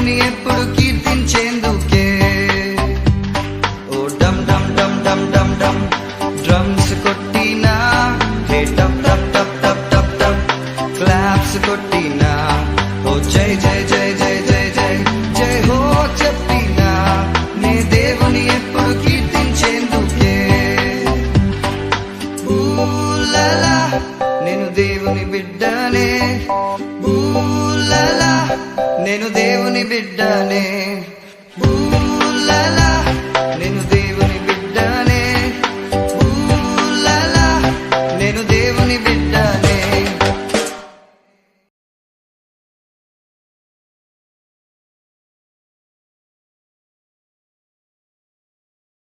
దేవుని ఎప్పుడు కీర్తించేందుకే. ఓ డమ్ డమ్ డమ్ డమ్ డమ్ డమ్ డ్రమ్స్ కొట్టినా, హే టప్ టప్ టప్ టప్ టప్ టప్ క్లాప్స్ కొట్టినా, ఓ జై జై జై జై జై జై జై హో చెప్పినా, నే దేవుని ఎప్పుడు కీర్తించేందుకే. ఊలలా నేను దేవుని బిడ్డనే, ఊలలా నేను దేవుని బిడ్డనే.